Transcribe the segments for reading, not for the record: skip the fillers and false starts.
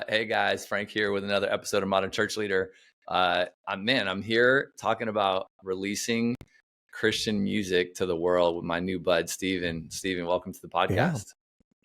Hey guys, Frank here with another episode of Modern Church Leader. I'm here talking about releasing Christian music to the world with my new bud, Stephen. Stephen, welcome to the Yeah. podcast.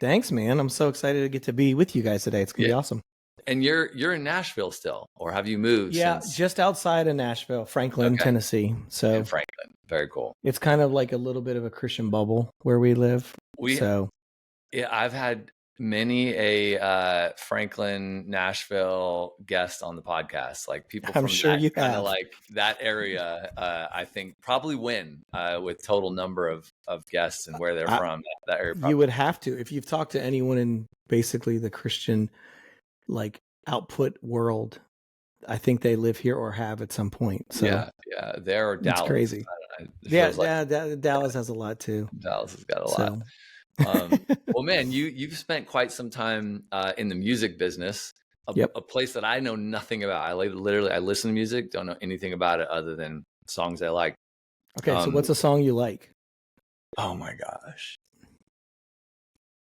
Thanks, man. I'm so excited to get to be with you guys today. It's gonna be awesome. And you're in Nashville still, or have you moved? Yeah, since just outside of Nashville, Franklin, Okay. Tennessee. So in Franklin? Very cool. it's kind of like a little bit of a Christian bubble where we live. I've had many a Franklin, Nashville guest on the podcast. Like people from that kind of like that area. I think probably win with total number of guests and where they're from. That area. You would have to if you've talked to anyone in basically the Christian like output world. I think they live here or have at some point. So yeah, there are Dallas. It's crazy. Dallas has a lot too. Dallas has got a lot. Well, man, you've spent quite some time in the music business, a place that I know nothing about. I listen to music, don't know anything about it other than songs I like. Okay, so what's a song you like? Oh my gosh,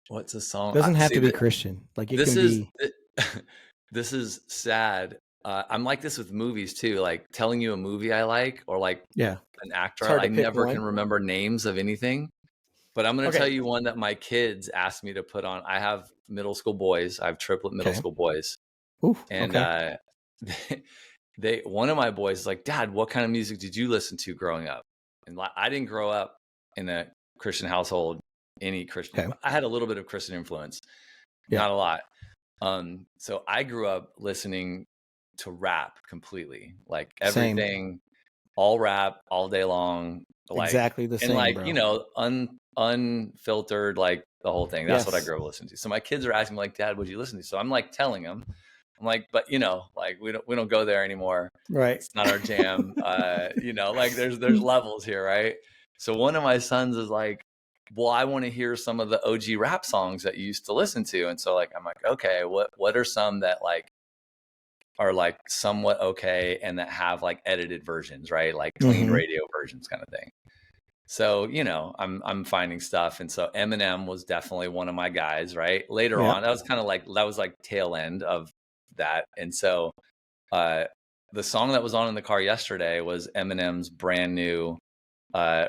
what's a song? Doesn't have to be Christian. Like it can be. This is sad. I'm like this with movies too. Like telling you a movie I like, or like an actor. I never can remember names of anything. But I'm going to tell you one that my kids asked me to put on. I have middle school boys. I have triplet middle school boys. And one of my boys is like, Dad, what kind of music did you listen to growing up? And I didn't grow up in a Christian household, any Christian. I had a little bit of Christian influence, not a lot. So I grew up listening to rap completely, like everything, all rap, all day long. Like, exactly the same, and like, bro. you know, unfiltered, like the whole thing. That's what I grew up listening to. So my kids are asking me like, Dad, what'd you listen to? So I'm like telling them, I'm like, but you know, like we don't go there anymore. Right. It's not our jam. You know, like there's levels here. Right. So one of my sons is like, well, I want to hear some of the OG rap songs that you used to listen to. And so like, I'm like, okay, what are some that like are like somewhat okay and that have like edited versions, right? Like clean radio versions kind of thing. So, you know, I'm finding stuff. And so Eminem was definitely one of my guys, right? Later on, that was like tail end of that. And so the song that was on in the car yesterday was Eminem's brand new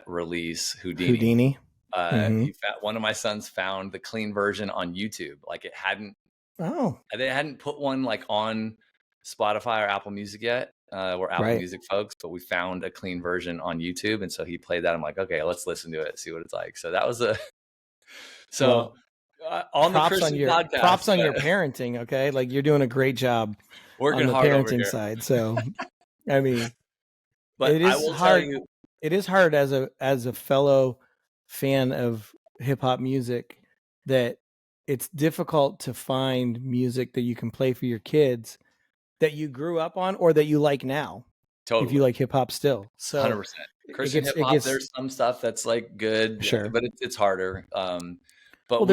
release, Houdini. One of my sons found the clean version on YouTube. Like they hadn't put one like on Spotify or Apple Music yet. We're Apple Music folks, but we found a clean version on YouTube. And so he played that. I'm like, okay, let's listen to it, see what it's like. So that was on the Christian podcast. Props on your parenting, okay? Like you're doing a great job working on the hard parenting side. So, I mean, but it is hard. It is hard as a fellow fan of hip hop music that it's difficult to find music that you can play for your kids that you grew up on or that you like now. Totally. If you like hip hop still. So 100%. Christian hip hop, there's some stuff that's like good, but it's harder. But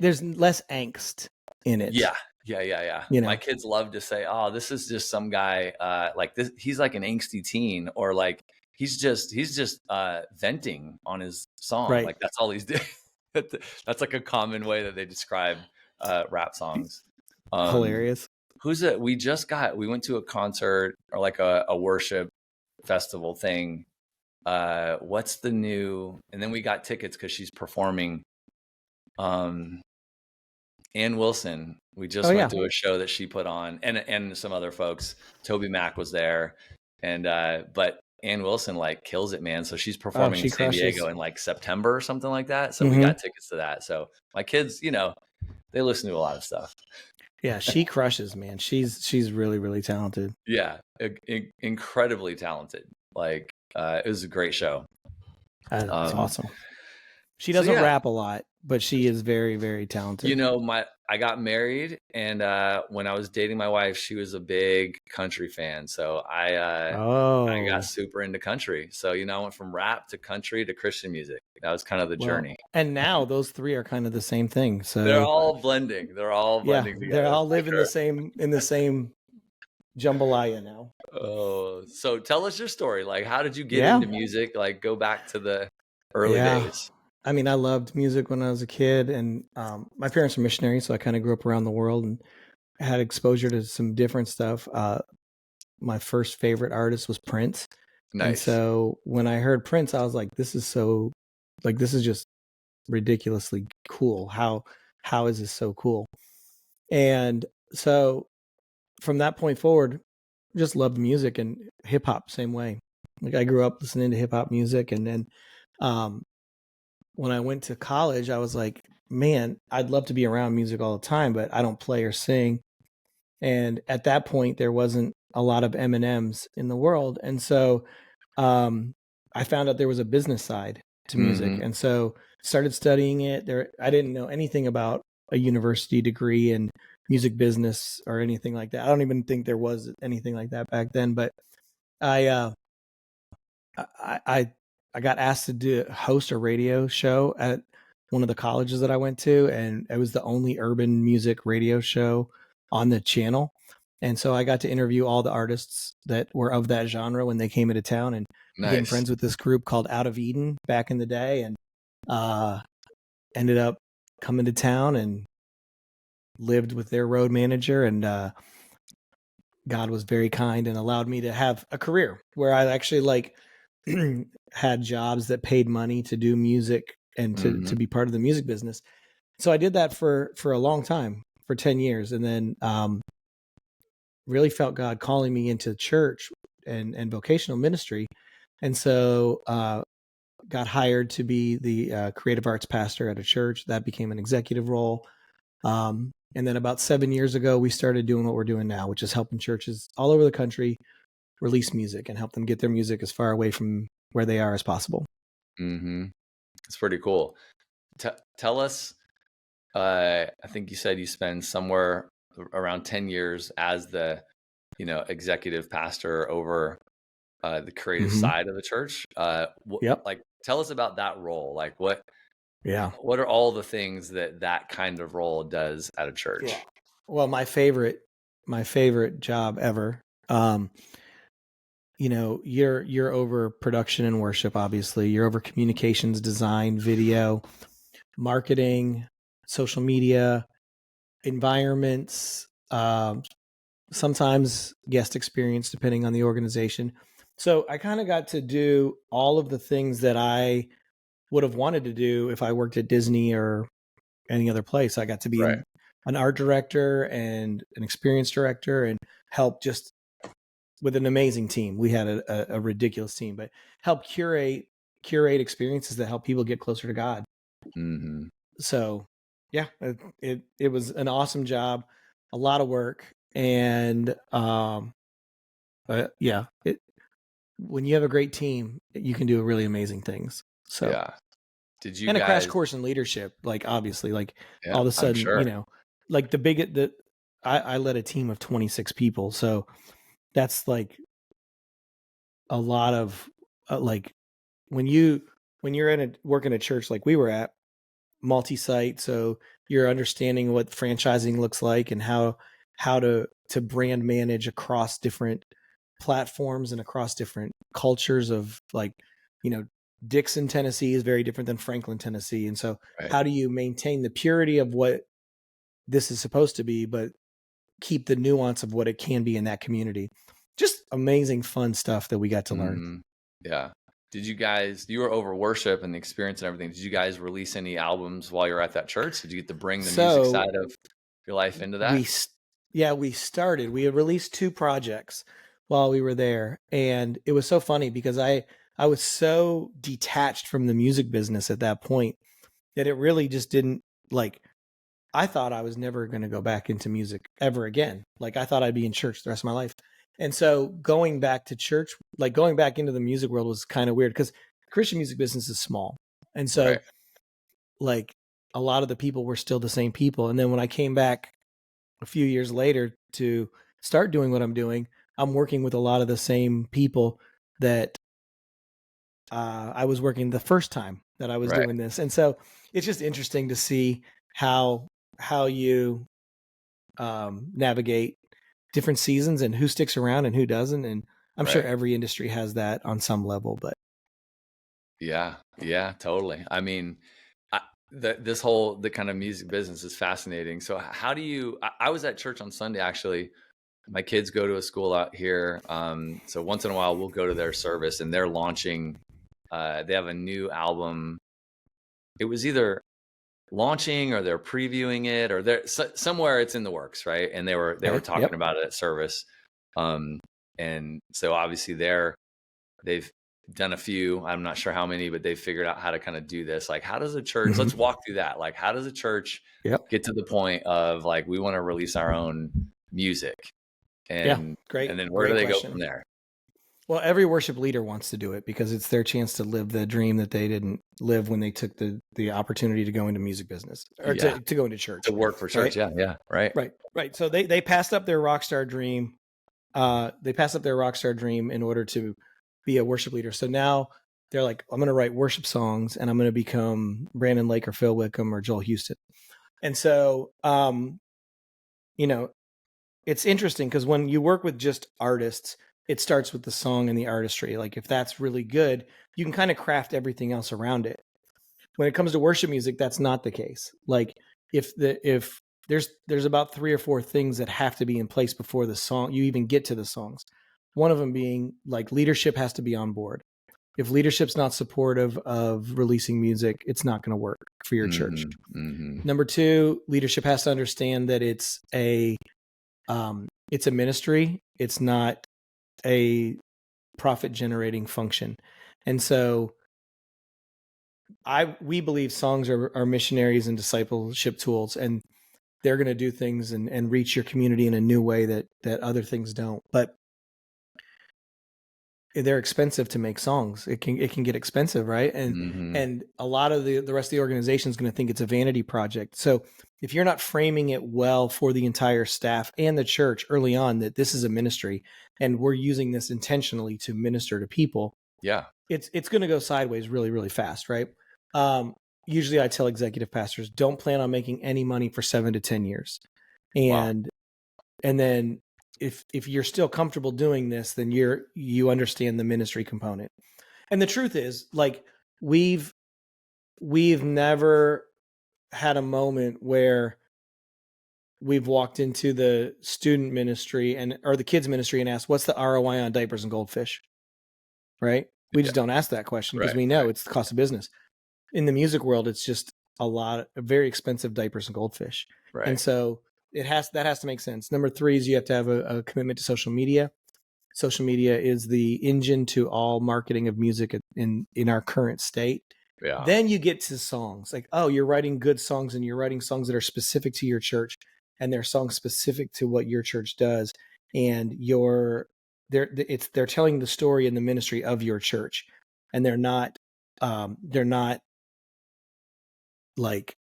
there's less angst in it. Yeah. You know? My kids love to say, oh, this is just some guy like this. He's like an angsty teen, or like he's just venting on his song. Right. Like that's all he's doing. That's like a common way that they describe rap songs. Hilarious. Who's it? We went to a concert or like a worship festival thing. What's the new? And then we got tickets because she's performing. Ann Wilson. We just went to a show that she put on, and some other folks. Toby Mac was there, and but Ann Wilson like kills it, man. So she's performing in San Diego in like September or something like that. So we got tickets to that. So my kids, you know, they listen to a lot of stuff. Yeah, she crushes, man. She's really, really talented. Yeah, incredibly talented. Like it was a great show. That's awesome. She doesn't rap a lot, but she is very, very talented. You know, I got married, and when I was dating my wife, she was a big country fan. So I got super into country. So, you know, I went from rap to country to Christian music. That was kind of the journey. And now those three are kind of the same thing. So they're all blending. They're all blending together. They all live in the same jambalaya now. Oh, so tell us your story. Like, how did you get into music? Like, go back to the early days. I mean, I loved music when I was a kid, and my parents were missionaries, so I kind of grew up around the world. And had exposure to some different stuff. My first favorite artist was Prince. And Nice. so when I heard Prince, I was like, this is just ridiculously cool. How is this so cool? And so from that point forward, just loved music and hip hop same way. Like I grew up listening to hip hop music, and then um, when I went to college, I was like, man, I'd love to be around music all the time, but I don't play or sing. And at that point, there wasn't a lot of M&Ms in the world, and so I found out there was a business side to music, Mm-hmm. and so started studying it. There, I didn't know anything about a university degree in music business or anything like that. I don't even think there was anything like that back then. But I, uh, I got asked to host a radio show at one of the colleges that I went to, and it was the only urban music radio show on the channel. And so I got to interview all the artists that were of that genre when they came into town, and became Nice. friends with this group called Out of Eden back in the day, and uh, ended up coming to town and lived with their road manager. And God was very kind and allowed me to have a career where I actually had jobs that paid money to do music and Mm-hmm. to be part of the music business. So I did that for a long time, for 10 years. And then really felt God calling me into church and vocational ministry. And so got hired to be the creative arts pastor at a church. That became an executive role. And then about 7 years ago, we started doing what we're doing now, which is helping churches all over the country release music and help them get their music as far away from where they are as possible. Mm-hmm. It's pretty cool. Tell us, I think you said you spend somewhere around 10 years as the, executive pastor over the creative Mm-hmm. side of the church. Yep. Like, tell us about that role. Like, Yeah. what are all the things that kind of role does at a Yeah. church? Well, my favorite job ever. You're over production and worship, obviously. You're over communications, design, video, marketing, social media, environments, sometimes guest experience, depending on the organization. So I kind of got to do all of the things that I would have wanted to do if I worked at Disney or any other place. I got to be Right. an art director and an experience director and help just with an amazing team. We had a ridiculous team, but help curate experiences that help people get closer to God. Mm-hmm. So yeah, it was an awesome job, a lot of work, and yeah, when you have a great team, you can do really amazing things. So Yeah. Did you and a crash guys? course in leadership, like obviously, like Yeah, all of a I'm sudden, sure. like I led a team of 26 people, so that's like a lot of like when you're in a working a church like we were at, multi-site, so you're understanding what franchising looks like and how to brand manage across different platforms and across different cultures of like, you know, Dixon, Tennessee is very different than Franklin, Tennessee. And so Right. how do you maintain the purity of what this is supposed to be, but keep the nuance of what it can be in that community? Just amazing, fun stuff that we got to learn. Mm-hmm. Yeah. Did you guys? You were over worship and the experience and everything. Did you guys release any albums while you were at that church? Did you get to bring the music So side of your life into we, that? yeah, we started, we had released 2 projects while we were there. And it was so funny because I was so detached from the music business at that point that it really just didn't like, I thought I was never going to go back into music ever again. Like I thought I'd be in church the rest of my life. And so going back to church, like going back into the music world was kind of weird because Christian music business is small. And Right. so like a lot of the people were still the same people. And then when I came back a few years later to start doing what I'm doing, I'm working with a lot of the same people that I was working the first time that I was Right. doing this. And so it's just interesting to see how you navigate different seasons and who sticks around and who doesn't. And I'm sure Right. every industry has that on some level, but Yeah. Yeah. Totally. I mean, the kind of music business is fascinating. So how do you, I was at church on Sunday, actually. My kids go to a school out here. So once in a while we'll go to their service, and they're launching, they have a new album. It was either launching or they're previewing it, or they're somewhere it's in the works. Right. And they were talking about it at service. And so obviously they've done a few, I'm not sure how many, but they've figured out how to kind of do this. Like, how does a church, let's walk through that. Like, how does a church get to the point of like, we want to release our own music? And great. And then where do they go from there? Well, every worship leader wants to do it because it's their chance to live the dream that they didn't live when they took the opportunity to go into music business, or to go into church, to work for church. Right? Right. So they passed up their rock star dream. They passed up their rock star dream in order to be a worship leader. So now they're like, I'm going to write worship songs, and I'm going to become Brandon Lake or Phil Wickham or Joel Houston. And so, it's interesting because when you work with just artists, it starts with the song and the artistry. Like, if that's really good, you can kind of craft everything else around it. When it comes to worship music, that's not the case. Like, if there's about 3 or 4 things that have to be in place before the song, you even get to the songs. One of them being like, leadership has to be on board. If leadership's not supportive of releasing music, it's not going to work for your church. Number 2, leadership has to understand that it's a ministry. It's not a profit generating function. And so we believe songs are missionaries and discipleship tools, and they're going to do things and reach your community in a new way that other things don't. But they're expensive to make songs. It can get expensive, right? And a lot of the rest of the organization is going to think it's a vanity project. So if you're not framing it well for the entire staff and the church early on, that this is a ministry and we're using this intentionally to minister to people, it's going to go sideways really, really fast, right? Usually I tell executive pastors, don't plan on making any money for 7 to 10 years. And then if you're still comfortable doing this, then you understand the ministry component. And the truth is, like, we've never had a moment where we've walked into the student ministry or the kids ministry and asked, what's the ROI on diapers and goldfish? Right? We just don't ask that question because we know it's the cost of business. In the music world, it's just very expensive diapers and goldfish. Right. And so that has to make sense. Number 3 is you have to have a commitment to social media. Social media is the engine to all marketing of music in our current state. Yeah. Then you get to songs like, oh, you're writing good songs, and you're writing songs that are specific to your church, and they're songs specific to what your church does, and they're telling the story and the ministry of your church, and they're not like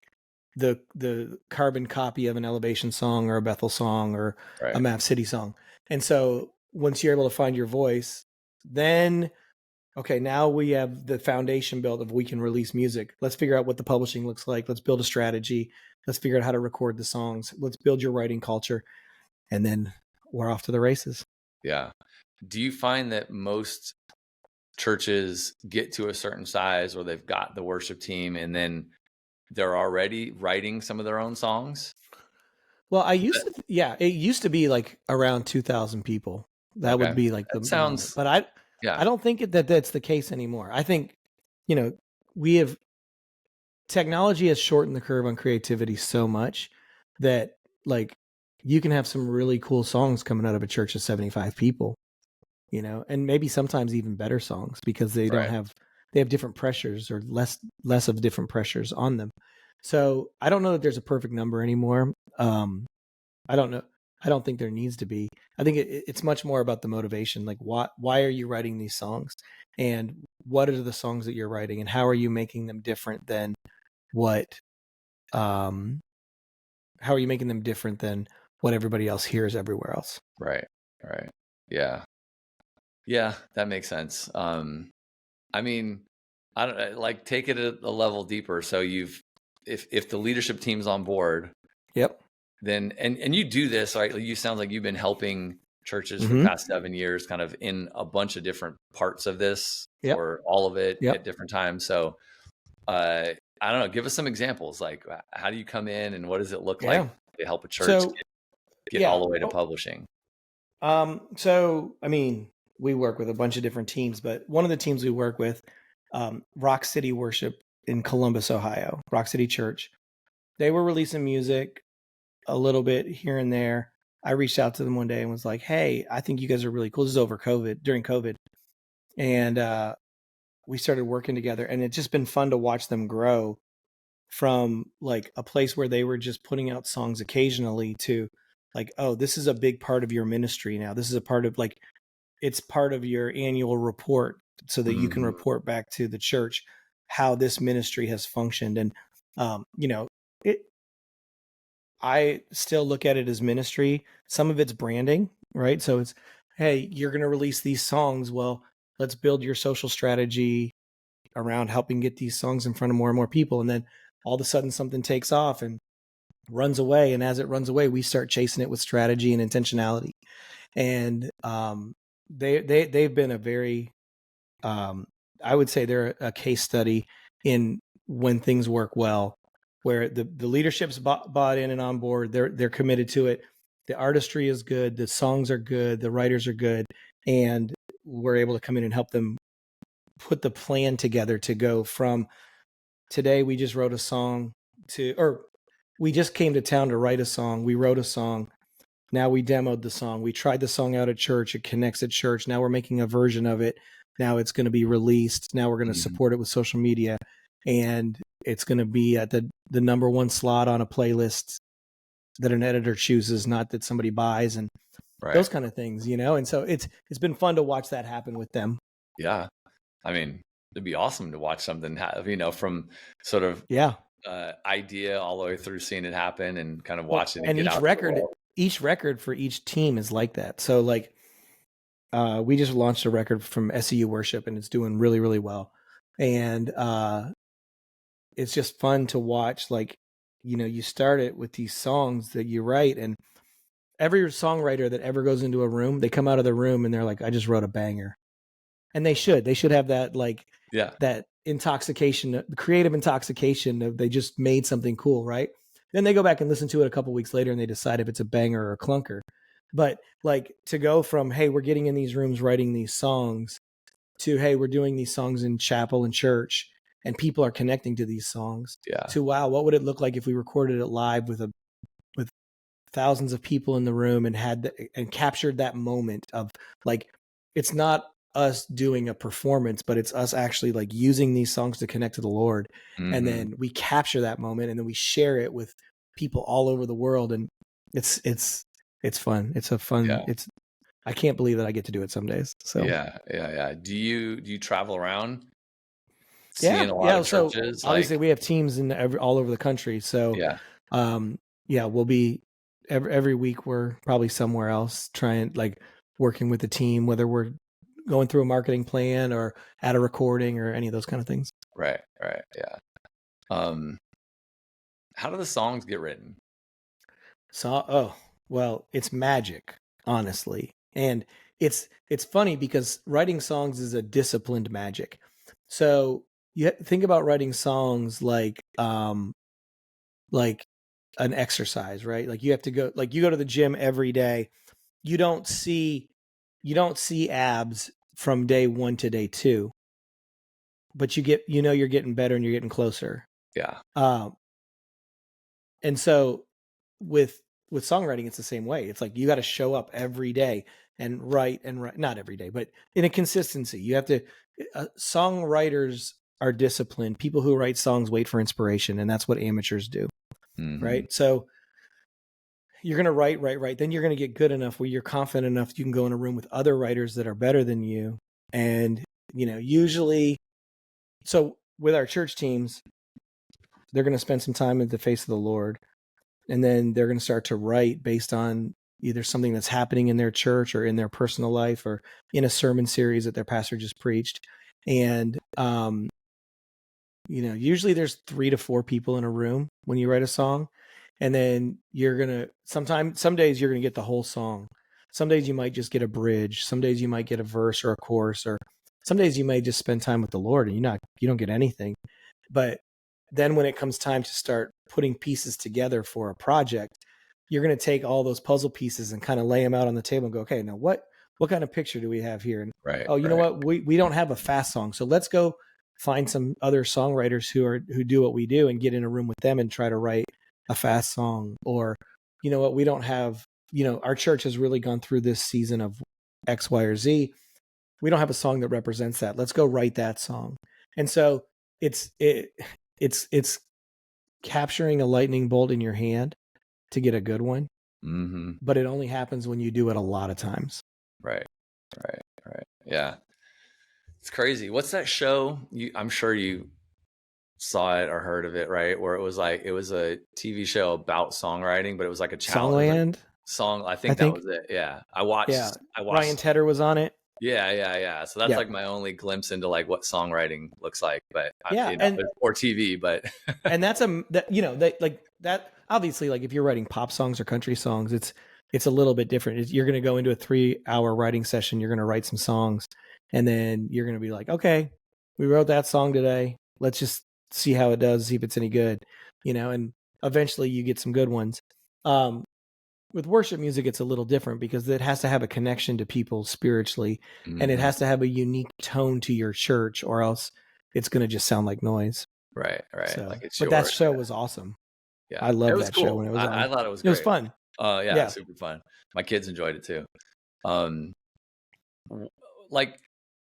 the carbon copy of an Elevation song or a Bethel song or a Map City song. And so once you're able to find your voice, then, okay, now we have the foundation built of we can release music. Let's figure out what the publishing looks like. Let's build a strategy. Let's figure out how to record the songs. Let's build your writing culture. And then we're off to the races. Yeah. Do you find that most churches get to a certain size, or they've got the worship team, and then they're already writing some of their own songs? Well, it used to be like around 2,000 people. That would be like the sounds, but I don't think that's the case anymore. I think, technology has shortened the curve on creativity so much that, like, you can have some really cool songs coming out of a church of 75 people, and maybe sometimes even better songs because they have different pressures or less of different pressures on them. So I don't know that there's a perfect number anymore. I don't know. I don't think there needs to be. I think it's much more about the motivation. Like, why are you writing these songs, and what are the songs that you're writing, and how are you making them different than what everybody else hears everywhere else? Right. Yeah, that makes sense. I mean, I don't like take it a level deeper. So if the leadership team's on board, then and you do this, right? You sound like you've been helping churches for the past 7 years, kind of in a bunch of different parts of this, or all of it at different times. So I don't know, give us some examples. Like, how do you come in and what does it look like Yeah. to help a church So get all yeah. the way to publishing? So I mean, we work with a bunch of different teams, but one of the teams we work with, Rock City Worship in Columbus, Ohio, Rock City Church. They were releasing music a little bit here and there. I reached out to them one day and was like, "Hey, I think you guys are really cool." This is over COVID, during COVID, and we started working together, and it's just been fun to watch them grow from like a place where they were just putting out songs occasionally to like, oh, this is a big part of your ministry now. This is a part of like, it's part of your annual report so that you can Hmm. report back to the church how this ministry has functioned. And you know, it I still look at it as ministry. Some of it's branding, right? So it's, hey, you're going to release these songs. Well, let's build your social strategy around helping get these songs in front of more and more people. And then all of a sudden something takes off and runs away. And as it runs away, we start chasing it with strategy and intentionality. And they've been a very, I would say they're a case study in when things work well, where the leadership's bought in and on board. They're committed to it. The artistry is good. The songs are good. The writers are good. And we're able to come in and help them put the plan together to go from today we just wrote a song to, or we just came to town to write a song. We wrote a song. Now we demoed the song. We tried the song out at church. It connects at church. Now we're making a version of it. Now it's going to be released. Now we're going to Hmm. support it with social media. And it's going to be at the number one slot on a playlist that an editor chooses, not that somebody buys, and Right. those kind of things, you know? And so it's been fun to watch that happen with them. Yeah. I mean, it'd be awesome to watch something have, from sort of Yeah. idea all the way through seeing it happen and kind of Well, watching it and get out to the world. each record for each team is like that. So like we just launched a record from SEU Worship and it's doing really, really well. And it's just fun to watch. Like, you start it with these songs that you write, and every songwriter that ever goes into a room, they come out of the room and they're like, I just wrote a banger. And they should have that, like, Yeah. that intoxication, the creative intoxication of they just made something cool, right? Then they go back and listen to it a couple weeks later and they decide if it's a banger or a clunker. But like to go from, hey, we're getting in these rooms writing these songs to, hey, we're doing these songs in chapel and church and people are connecting to these songs, Yeah. to, wow, what would it look like if we recorded it live with thousands of people in the room and and captured that moment of like, it's not us doing a performance, but it's us actually like using these songs to connect to the Lord. And Hmm. then we capture that moment and then we share it with people all over the world. And it's fun. It's a fun, Yeah. I can't believe that I get to do it some days. So Yeah. Yeah. Yeah. Do you travel around yeah, seeing a lot yeah. of So churches? obviously Like, we have teams in all over the country. So, yeah. um, yeah, we'll be every week we're probably somewhere else trying, like, working with the team, whether we're going through a marketing plan or at a recording or any of those kind of things. Right. Right. Yeah. Um, how do the songs get written? So, oh, well, it's magic, honestly. And it's funny because writing songs is a disciplined magic. So you think about writing songs like an exercise, right? Like you have to go, like you go to the gym every day. You don't see abs from day 1 to day 2, but you're getting better and you're getting closer. Yeah. Um, and so with songwriting, it's the same way. It's like you got to show up every day and write, not every day, but in a consistency. You have to. Songwriters are disciplined. People who write songs wait for inspiration, and that's what amateurs do, Hmm. right? So you're going to write. Then you're going to get good enough where you're confident enough you can go in a room with other writers that are better than you. And, usually, so with our church teams, they're going to spend some time at the face of the Lord. And then they're going to start to write based on either something that's happening in their church or in their personal life or in a sermon series that their pastor just preached. And, usually there's 3 to 4 people in a room when you write a song. And then you're going to some days you're going to get the whole song. Some days you might just get a bridge. Some days you might get a verse or a chorus, or some days you may just spend time with the Lord and you don't get anything. But then when it comes time to start putting pieces together for a project, you're going to take all those puzzle pieces and kind of lay them out on the table and go, okay, now what kind of picture do we have here? And Right. oh, you know Right. what? We don't have a fast song. So let's go find some other songwriters who do what we do and get in a room with them and try to write a fast song. Or, you know what, we don't have, our church has really gone through this season of X, Y, or Z. We don't have a song that represents that. Let's go write that song. And so it's capturing a lightning bolt in your hand to get a good one. Mm-hmm. But it only happens when you do it a lot of times. Right. Yeah. It's crazy. What's that show? I'm sure you saw it or heard of it, right? Where it was a TV show about songwriting, but it was like a challenge. Songland? Song. I think that was it. Yeah. I watched. Ryan Tedder was on it. Yeah. So that's like my only glimpse into like what songwriting looks like, but or TV, but and that's that obviously, like if you're writing pop songs or country songs, it's a little bit different. You're going to go into a 3-hour writing session. You're going to write some songs, and then you're going to be like, okay, we wrote that song today. Let's just see how it does, see if it's any good, and eventually you get some good ones. With worship music, it's a little different because it has to have a connection to people spiritually, and it has to have a unique tone to your church, or else it's going to just sound like noise. Right. So, like it's but that show was awesome. Yeah, I loved that show when it was on. I thought it was great. It was fun. Yeah, super fun. My kids enjoyed it too. Like,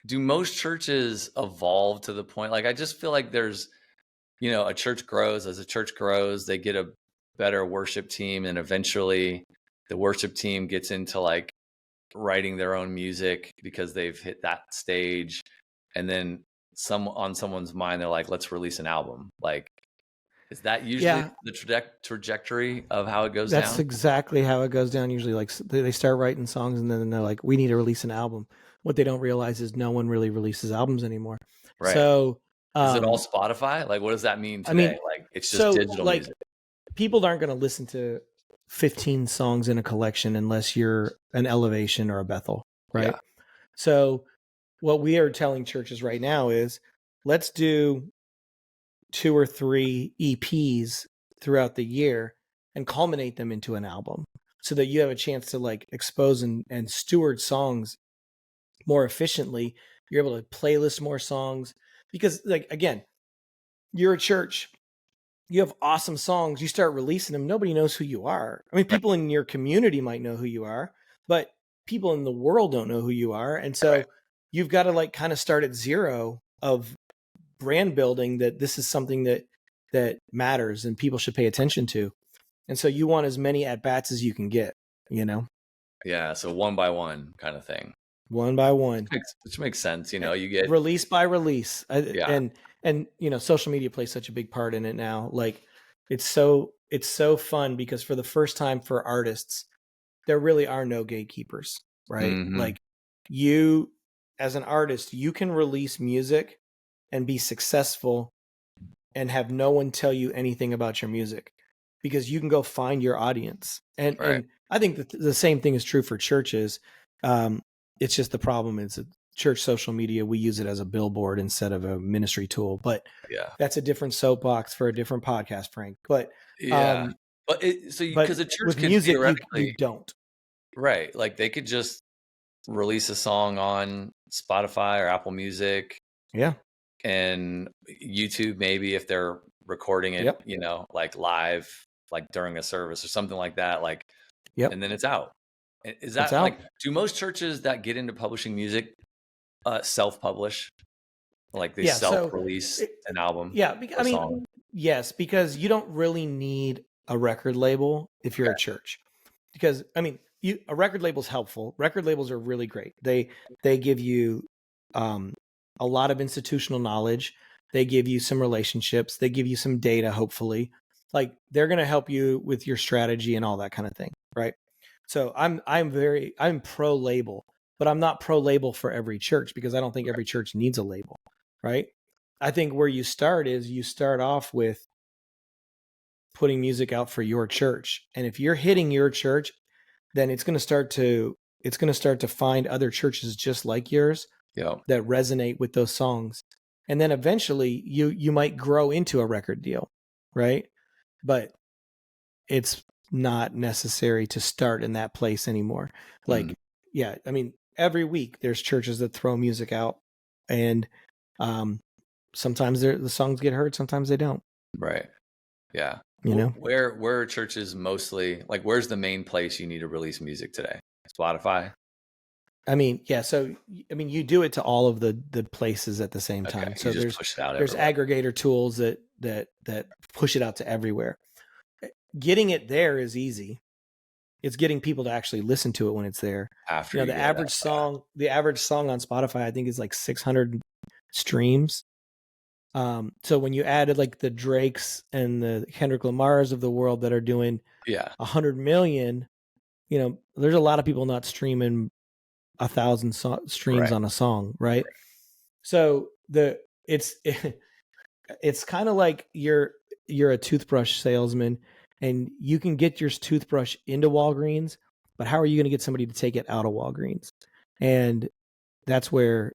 do most churches evolve to the point? Like, I just feel like there's, a church grows. As a church grows, they get a better worship team, and eventually the worship team gets into like writing their own music because they've hit that stage, and then on someone's mind, they're like, let's release an album. Like, is that usually the trajectory of how it goes down? That's exactly how it goes down. Usually, like they start writing songs, and then they're like, we need to release an album. What they don't realize is no one really releases albums anymore. Right. So is it all Spotify? Like, what does that mean today? Like, it's just digital music. People aren't going to listen to 15 songs in a collection unless you're an Elevation or a Bethel, right? Yeah. So what we are telling churches right now is, let's do 2 or 3 EPs throughout the year and culminate them into an album, so that you have a chance to like expose and steward songs more efficiently. You're able to playlist more songs because, like, again, you're a church, you have awesome songs, you start releasing them, nobody knows who you are. I mean, people in your community might know who you are, but people in the world don't know who you are. And so you've got to like kind of start at zero of brand building, that this is something that matters and people should pay attention to. And so you want as many at bats as you can get, Yeah. So one by one kind of thing. One by one. Which makes sense. You get release by release. And social media plays such a big part in it now. Like, it's so fun because for the first time for artists, there really are no gatekeepers, right? Mm-hmm. Like, you as an artist, you can release music and be successful and have no one tell you anything about your music, because you can go find your audience. And I think that the same thing is true for churches. It's just the problem is that church social media, we use it as a billboard instead of a ministry tool. But that's a different soapbox for a different podcast, Frank. But because a church with could music, you don't. Right. Like, they could just release a song on Spotify or Apple Music. Yeah. And YouTube, maybe, if they're recording it, like live, like during a service or something like that. Like, and then it's out. Is that like, do most churches that get into publishing music self-publish? Like, they self-release an album? Yeah. Yes, because you don't really need a record label if you're a church. Because, a record label is helpful. Record labels are really great. They give you a lot of institutional knowledge. They give you some relationships. They give you some data, hopefully. Like, they're going to help you with your strategy and all that kind of thing, right? So I'm pro label, but I'm not pro label for every church, because I don't think every church needs a label, right? I think where you start is you start off with putting music out for your church. And if you're hitting your church, then it's going to start to find other churches just like yours that resonate with those songs. and then eventually you might grow into a record deal, right? But it's not necessary to start in that place anymore. Like, yeah, I mean, every week there's churches that throw music out, and sometimes the songs get heard, sometimes they don't. Right. Yeah. You know, where are churches mostly, like, where's the main place you need to release music today? Spotify? I mean, yeah. So, I mean, you do it to all of the places at the same time. Okay, So you just push it out there's everywhere. aggregator tools that push it out to everywhere. Getting it there is easy. It's getting people to actually listen to it when it's there. After You know, the average song on Spotify, I think, is like 600 streams. So when you added like the Drakes and the Kendrick Lamars of the world that are doing 100 million, you know, there's a lot of people not streaming 1,000 streams on a song, right? So it's kind of like you're a toothbrush salesman, and you can get your toothbrush into Walgreens, but how are you going to get somebody to take it out of Walgreens? And that's where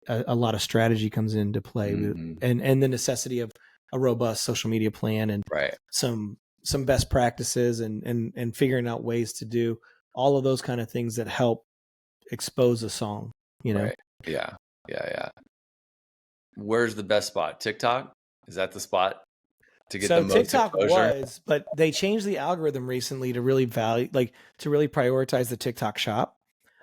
a lot of strategy comes into play, and the necessity of a robust social media plan, and some best practices, and figuring out ways to do all of those kind of things that help expose a song, you know? Yeah. Where's the best spot? TikTok? Is that the spot to get the most TikTok exposure? but they changed the algorithm recently to really prioritize the TikTok shop.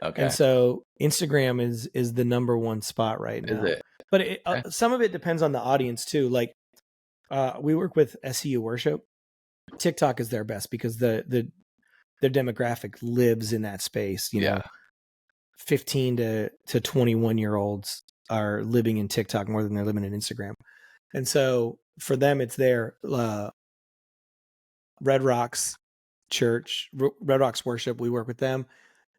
Okay. And so Instagram is the number one spot right now. Is it? But some of it depends on the audience too. Like we work with SEU Worship. TikTok is their best because their demographic lives in that space. You know, 15 to 21-year-olds are living in TikTok more than they're living in Instagram. And so for them, it's their Red Rocks Church, Red Rocks Worship. We work with them.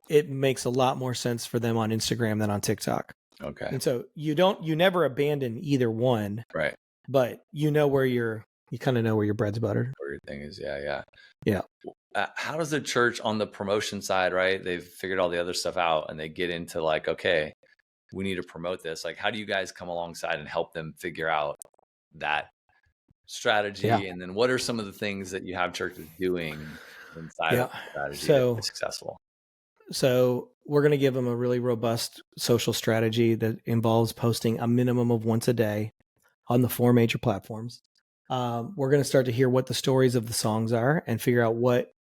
It makes a lot more sense for them on Instagram than on TikTok. Okay. And so you never abandon either one. Right. But you kind of know where your bread's buttered. Where your thing is. Yeah. How does the church on the promotion side, right? They've figured all the other stuff out, and they get into like, okay, we need to promote this. Like, how do you guys come alongside and help them figure out that strategy? Yeah. And then what are some of the things that you have churches doing inside of the strategy to be successful? So we're going to give them a really robust social strategy that involves posting a minimum of once a day on the 4 major platforms. We're going to start to hear what the stories of the songs are and figure out what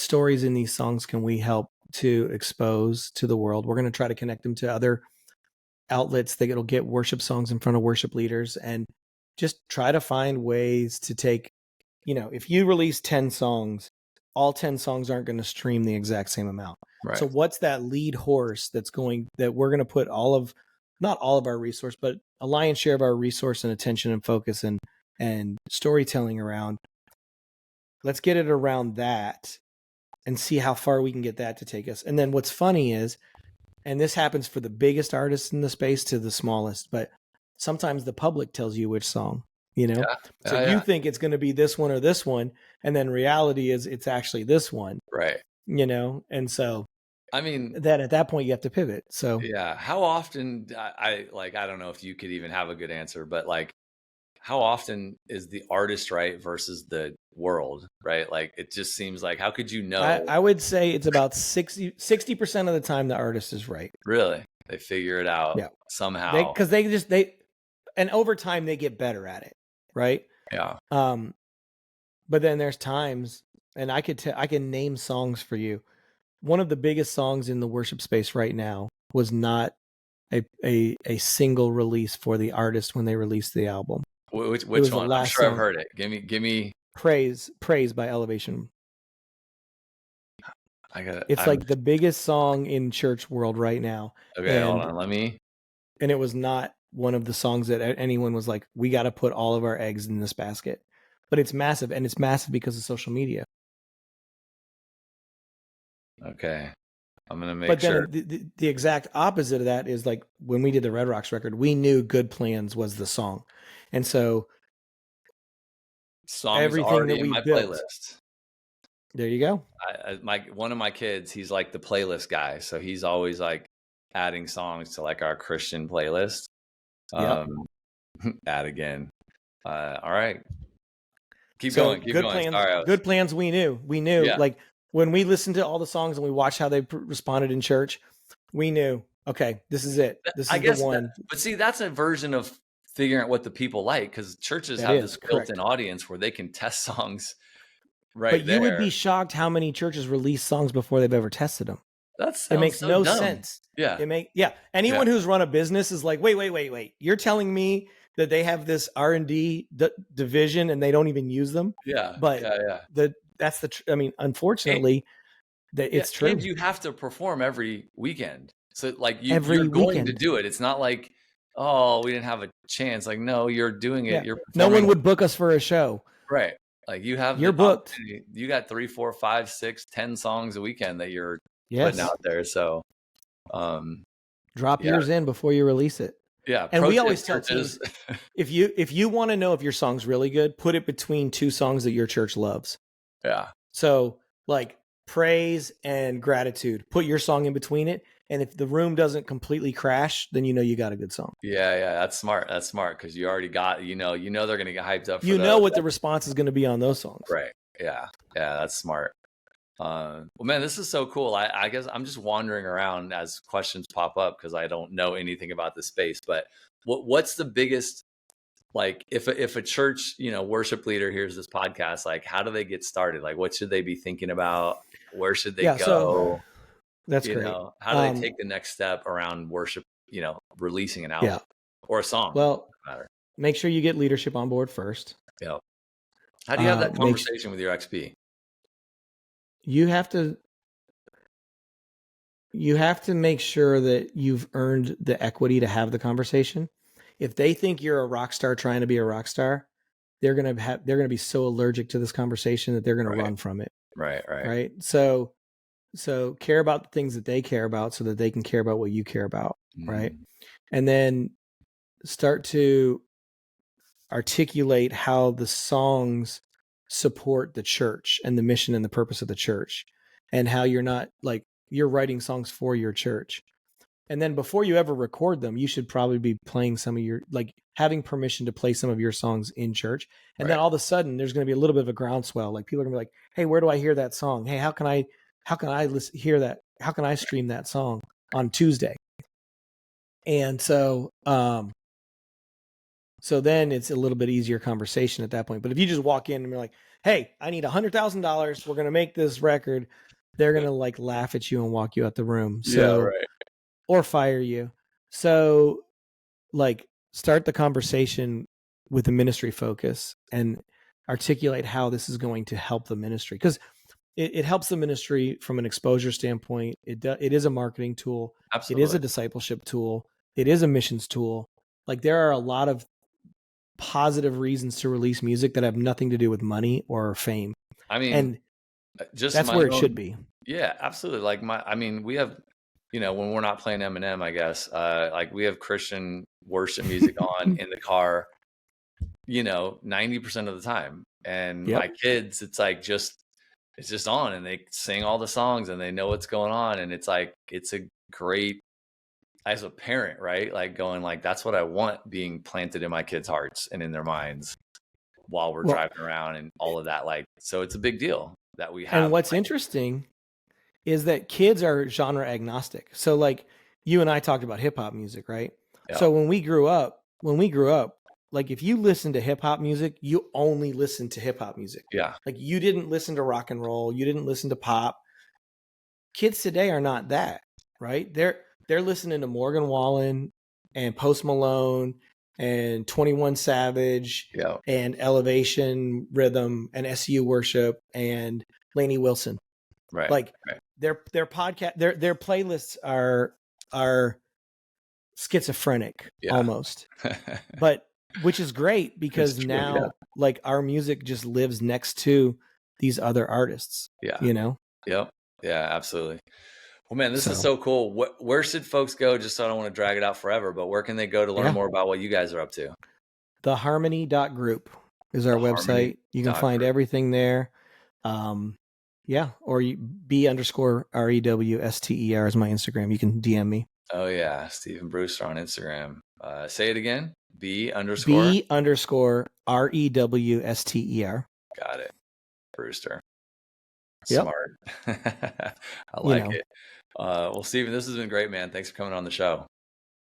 stories in these songs can we help to expose to the world. We're going to try to connect them to other outlets that it'll get worship songs in front of worship leaders, and just try to find ways to take, you know, if you release 10 songs, all 10 songs aren't going to stream the exact same amount. Right. So what's that lead horse that we're going to put not all of our resource, but a lion's share of our resource and attention and focus and storytelling around. Let's get it around that and see how far we can get that to take us. And then what's funny is, and this happens for the biggest artists in the space to the smallest, but sometimes the public tells you which song, you know? So you think it's going to be this one or this one, and then reality is it's actually this one. Right. You know? And so I mean, that at that point you have to pivot. So yeah, how often I don't know if you could even have a good answer, but like, how often is the artist right versus the world right? Like, it just seems like, how could you know? I would say it's about 60% of the time the artist is right. Really? They figure it out somehow. Because and over time they get better at it, right? Yeah. But then there's times, and I can name songs for you. One of the biggest songs in the worship space right now was not a single release for the artist when they released the album. Which one? I'm sure I've heard it. Give me Praise by Elevation. It's like the biggest song in church world right now. Okay, hold on. And it was not one of the songs that anyone was like, we got to put all of our eggs in this basket. But it's massive, and it's massive because of social media. Okay. I'm going to make sure. But then the exact opposite of that is like when we did the Red Rocks record, we knew Good Plans was the song. And so everything that we built, playlist. There you go. One of my kids, he's like the playlist guy. So he's always like adding songs to like our Christian playlist. That again. All right. Keep So going. Keep going. Sorry. good plans. We knew Yeah. like when we listened to all the songs and we watched how they responded in church, we knew, okay, this is it. This I is the guess one. but see, that's a version of figuring out what the people like, because churches That have is this correct. built-in audience where they can test songs right But you there. would be shocked how many churches release songs before they've ever tested them. It makes so no dumb. sense. Yeah. Anyone who's run a business is like, wait. You're telling me that they have this R&D division and they don't even use them? Yeah. But yeah. that's I mean, unfortunately, it's true. And you have to perform every weekend. So like you're Every going weekend. to do it. It's not like, oh, we didn't have a chance. Like, no, you're doing it. Yeah. You're No one would book us for a show. Right. Like you have You're booked. You got 3, 4, 5, 6, 10 songs a weekend that you're Yes. putting out there. So drop yours in before you release it. Yeah. And we always tell teams, if you want to know if your song's really good, put it between two songs that your church loves. Yeah. So like praise and gratitude, put your song in between it. And if the room doesn't completely crash, then you know you got a good song. Yeah. That's smart. That's smart. Cause you already got, they're going to get hyped up. What the response is going to be on those songs. Right. Yeah. That's smart. Well, man, this is so cool. I guess I'm just wandering around as questions pop up because I don't know anything about the space. But what's the biggest, like, if a church, worship leader hears this podcast, like, how do they get started? Like, what should they be thinking about? Where should they go? So that's great. How do they take the next step around worship? Releasing an album or a song. Well, make sure you get leadership on board first. Yeah. How do you have that conversation with your XP? You have to make sure that you've earned the equity to have the conversation. If they think you're a rock star trying to be a rock star, they're going to be so allergic to this conversation that they're going to run from it. Right. So care about the things that they care about so that they can care about what you care about. Right. And then start to articulate how the songs support the church and the mission and the purpose of the church, and how you're not like you're writing songs for your church. And then before you ever record them, you should probably be playing some of your, like having permission to play some of your songs in church. And then all of a sudden there's going to be a little bit of a groundswell. Like people are gonna be like, hey, where do I hear that song? Hey, how can I hear that? How can I stream that song on Tuesday? And so then it's a little bit easier conversation at that point. But if you just walk in and be like, hey, I need $100,000. We're going to make this record. They're going to like laugh at you and walk you out the room. So, or fire you. So like start the conversation with a ministry focus and articulate how this is going to help the ministry. Because it helps the ministry from an exposure standpoint. It is a marketing tool. Absolutely. It is a discipleship tool. It is a missions tool. Like there are a lot of positive reasons to release music that have nothing to do with money or fame. I mean, and just that's where it should be. Yeah, absolutely. Like we have, when we're not playing Eminem, I guess, like we have Christian worship music on in the car, 90% of the time. And my kids, it's like it's just on and they sing all the songs and they know what's going on. And it's like, it's a great, as a parent, right? Like going like, that's what I want being planted in my kids' hearts and in their minds while we're driving around and all of that. Like, so it's a big deal that we have. And what's interesting is that kids are genre agnostic. So like you and I talked about hip hop music, right? Yeah. So when we grew up, like if you listen to hip hop music, you only listen to hip hop music. Yeah. Like you didn't listen to rock and roll. You didn't listen to pop. Kids today are not that, right? They're listening to Morgan Wallen and Post Malone and 21 Savage and Elevation Rhythm and SU Worship and Lainey Wilson. Right. Like their podcast, their playlists are schizophrenic almost, but which is great because now like our music just lives next to these other artists. Yeah. Yep. Yeah, absolutely. Well, man, this is so cool. Where should folks go? Just so I don't want to drag it out forever, but where can they go to learn more about what you guys are up to? theharmony.group is our website. You can find everything there. Or B_REWSTER is my Instagram. You can DM me. Oh yeah. Stephen Brewster on Instagram. Say it again. B underscore. B_REWSTER. Got it. Brewster. Yep. Smart. I You like know. it. Well, Stephen, this has been great, man. Thanks for coming on the show.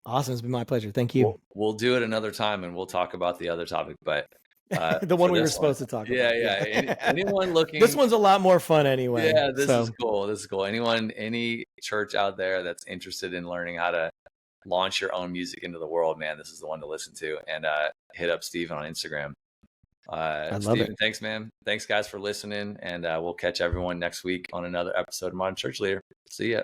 Awesome. It's been my pleasure. Thank you. We'll do it another time and we'll talk about the other topic. But The one for we were this one, supposed to talk yeah, about. yeah. Anyone looking, This one's a lot more fun anyway. yeah, this so. is cool. This is cool. Any church out there that's interested in learning how to launch your own music into the world, man, this is the one to listen to. And hit up Stephen on Instagram. I love Stephen, it. thanks, man. Thanks, guys, for listening. And we'll catch everyone next week on another episode of Modern Church Leader. See ya.